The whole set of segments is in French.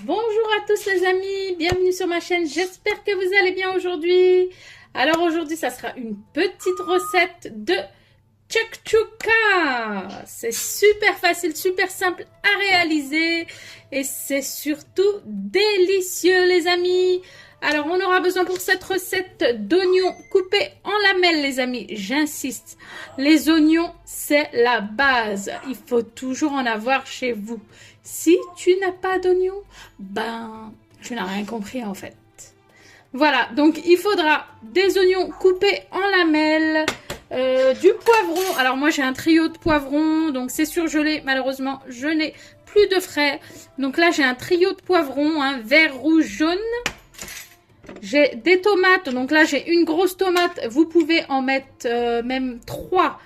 Bonjour à tous les amis, bienvenue sur ma chaîne, j'espère que vous allez bien aujourd'hui. Alors aujourd'hui ça sera une petite recette de tchouktchouka. C'est super facile, super simple à réaliser et c'est surtout délicieux les amis. Alors on aura besoin pour cette recette d'oignons coupés en lamelles les amis, j'insiste. Les oignons c'est la base, il faut toujours en avoir chez vous. Si tu n'as pas d'oignons, ben tu n'as rien compris en fait. Voilà, donc il faudra des oignons coupés en lamelles, du poivron. Alors moi j'ai un trio de poivrons, donc c'est surgelé. Malheureusement, je n'ai plus de frais. Donc là j'ai un trio de poivrons, hein, vert, rouge, jaune. J'ai des tomates, donc là j'ai une grosse tomate. Vous pouvez en mettre même 3.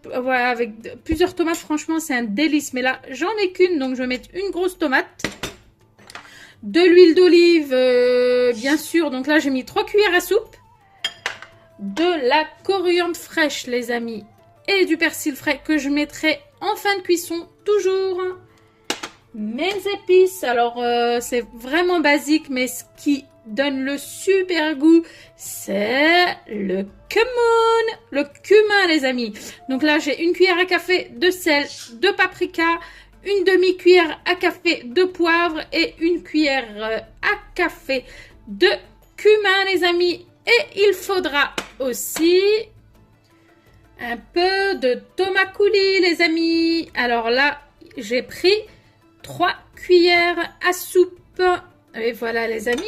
Voilà, avec plusieurs tomates, franchement c'est un délice. Mais là j'en ai qu'une, donc je vais mettre une grosse tomate. De l'huile d'olive, bien sûr. Donc là, j'ai mis 3 cuillères à soupe. De la coriandre fraîche, les amis. Et du persil frais que je mettrai en fin de cuisson, toujours. Mes épices, alors c'est vraiment basique, mais ce qui donne le super goût, c'est le cumin. Le cumin, les amis. Donc là, j'ai une cuillère à café de sel, de paprika, une demi-cuillère à café de poivre et une cuillère à café de cumin, les amis. Et il faudra aussi un peu de tomate coulis, les amis. Alors là, j'ai pris 3 cuillères à soupe. Et voilà, les amis.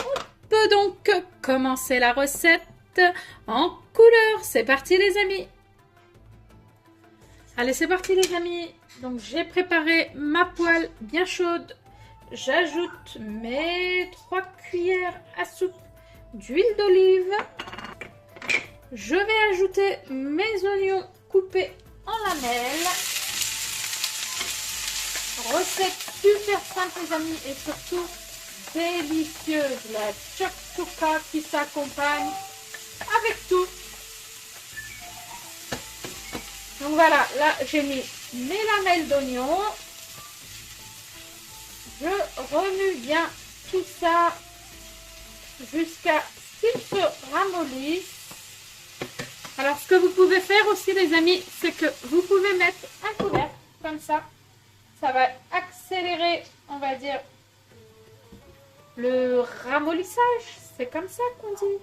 On peut donc commencer la recette en couleur. C'est parti, les amis. Allez, c'est parti les amis. Donc j'ai préparé ma poêle bien chaude. J'ajoute mes 3 cuillères à soupe d'huile d'olive. Je vais ajouter mes oignons coupés en lamelles. Recette super simple les amis et surtout délicieuse. La tchouktchouka qui s'accompagne avec tout. Donc voilà, là j'ai mis mes lamelles d'oignon. Je remue bien tout ça jusqu'à ce qu'il se ramollisse. Alors ce que vous pouvez faire aussi les amis, c'est que vous pouvez mettre un couvercle comme ça. Ça va accélérer, on va dire, le ramollissage. C'est comme ça qu'on dit.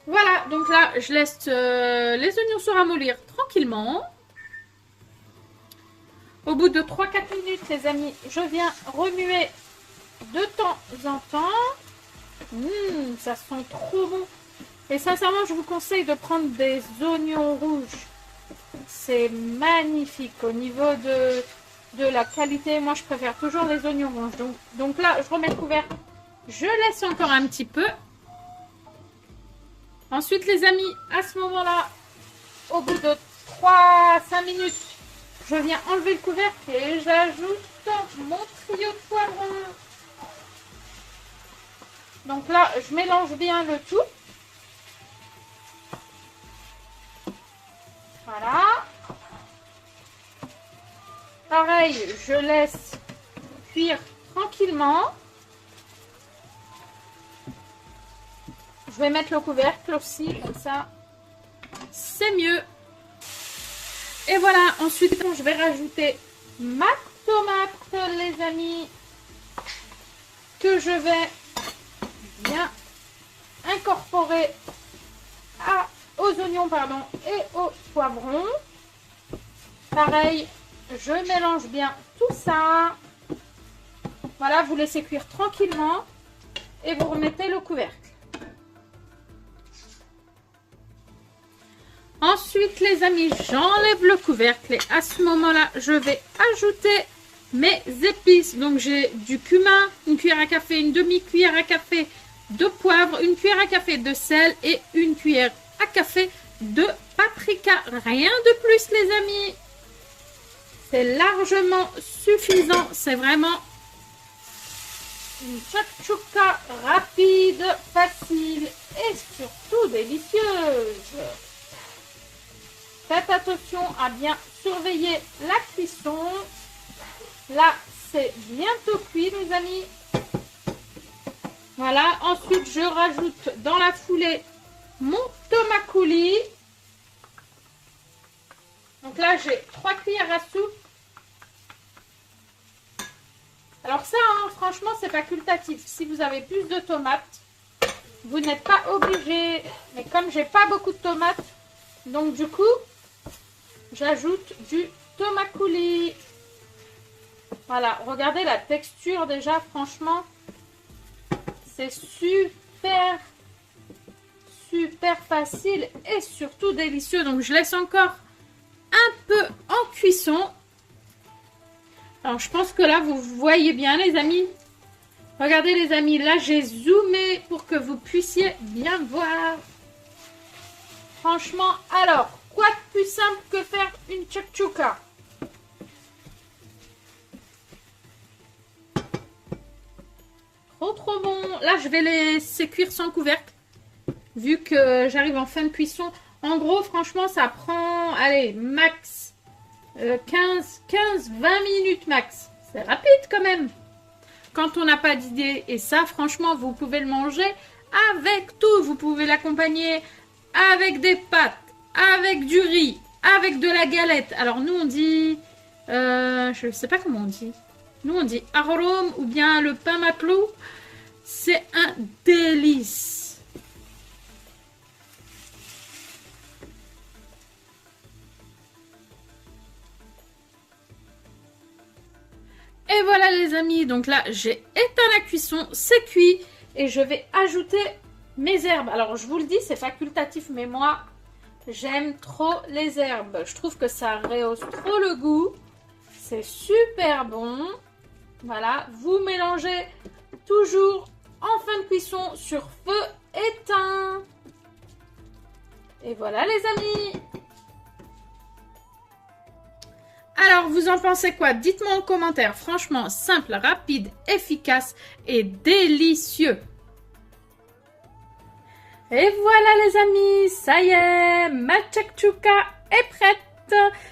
Voilà, donc là, je laisse les oignons se ramollir tranquillement. Au bout de 3-4 minutes, les amis, je viens remuer de temps en temps. Ça sent trop bon. Et sincèrement, je vous conseille de prendre des oignons rouges. C'est magnifique au niveau de la qualité. Moi, je préfère toujours les oignons rouges. Donc là, je remets le couvercle. Je laisse encore un petit peu. Ensuite, les amis, à ce moment-là, au bout de 3-5 minutes, je viens enlever le couvercle et j'ajoute mon trio de poivrons. Donc là, je mélange bien le tout. Voilà. Pareil, je laisse cuire tranquillement. Je vais mettre le couvercle aussi, comme ça, c'est mieux. Et voilà, ensuite, je vais rajouter ma tomate, les amis, que je vais bien incorporer aux oignons, pardon, et aux poivrons. Pareil, je mélange bien tout ça. Voilà, vous laissez cuire tranquillement et vous remettez le couvercle. Ensuite, les amis, j'enlève le couvercle et à ce moment-là, je vais ajouter mes épices. Donc, j'ai du cumin, une cuillère à café, une demi-cuillère à café de poivre, une cuillère à café de sel et une cuillère à café de paprika. Rien de plus, les amis. C'est largement suffisant. C'est vraiment une tchouktchouka rapide, facile et surtout délicieuse. Faites attention à bien surveiller la cuisson. Là, c'est bientôt cuit, les amis. Voilà. Ensuite, je rajoute dans la foulée mon tomate coulis. Donc là, j'ai 3 cuillères à soupe. Alors ça, hein, franchement, c'est facultatif. Si vous avez plus de tomates, vous n'êtes pas obligé. Mais comme j'ai pas beaucoup de tomates, donc du coup, j'ajoute du tomate coulis. Voilà, regardez la texture déjà, franchement, c'est super, super facile et surtout délicieux. Donc je laisse encore un peu en cuisson. Alors je pense que là, vous voyez bien les amis. Regardez les amis, là j'ai zoomé pour que vous puissiez bien voir. Franchement, alors, quoi de plus simple que faire une chakchouka? Trop trop bon. Là, je vais laisser cuire sans couvercle. Vu que j'arrive en fin de cuisson. En gros, franchement, ça prend, allez, max 15-20 minutes max. C'est rapide quand même. Quand on n'a pas d'idée. Et ça, franchement, vous pouvez le manger avec tout. Vous pouvez l'accompagner avec des pâtes, avec du riz, avec de la galette. Alors, nous, on dit... je ne sais pas comment on dit. Nous, on dit arôme ou bien le pain matelot. C'est un délice. Et voilà les amis. Donc là, j'ai éteint la cuisson. C'est cuit. Et je vais ajouter mes herbes. Alors, je vous le dis, c'est facultatif. Mais moi, j'aime trop les herbes. Je trouve que ça rehausse trop le goût. C'est super bon. Voilà, vous mélangez toujours en fin de cuisson sur feu éteint. Et voilà les amis. Alors, vous en pensez quoi? Dites-moi en commentaire. Franchement, simple, rapide, efficace et délicieux. Et voilà les amis, ça y est, ma chakchouka est prête.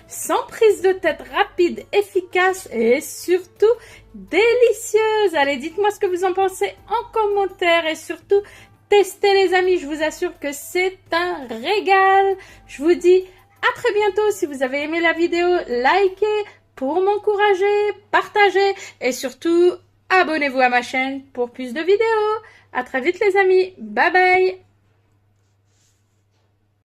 Sans prise de tête, rapide, efficace et surtout délicieuse. Allez, dites-moi ce que vous en pensez en commentaire et surtout testez les amis. Je vous assure que c'est un régal. Je vous dis à très bientôt. Si vous avez aimé la vidéo, likez pour m'encourager, partagez et surtout abonnez-vous à ma chaîne pour plus de vidéos. À très vite les amis. Bye bye.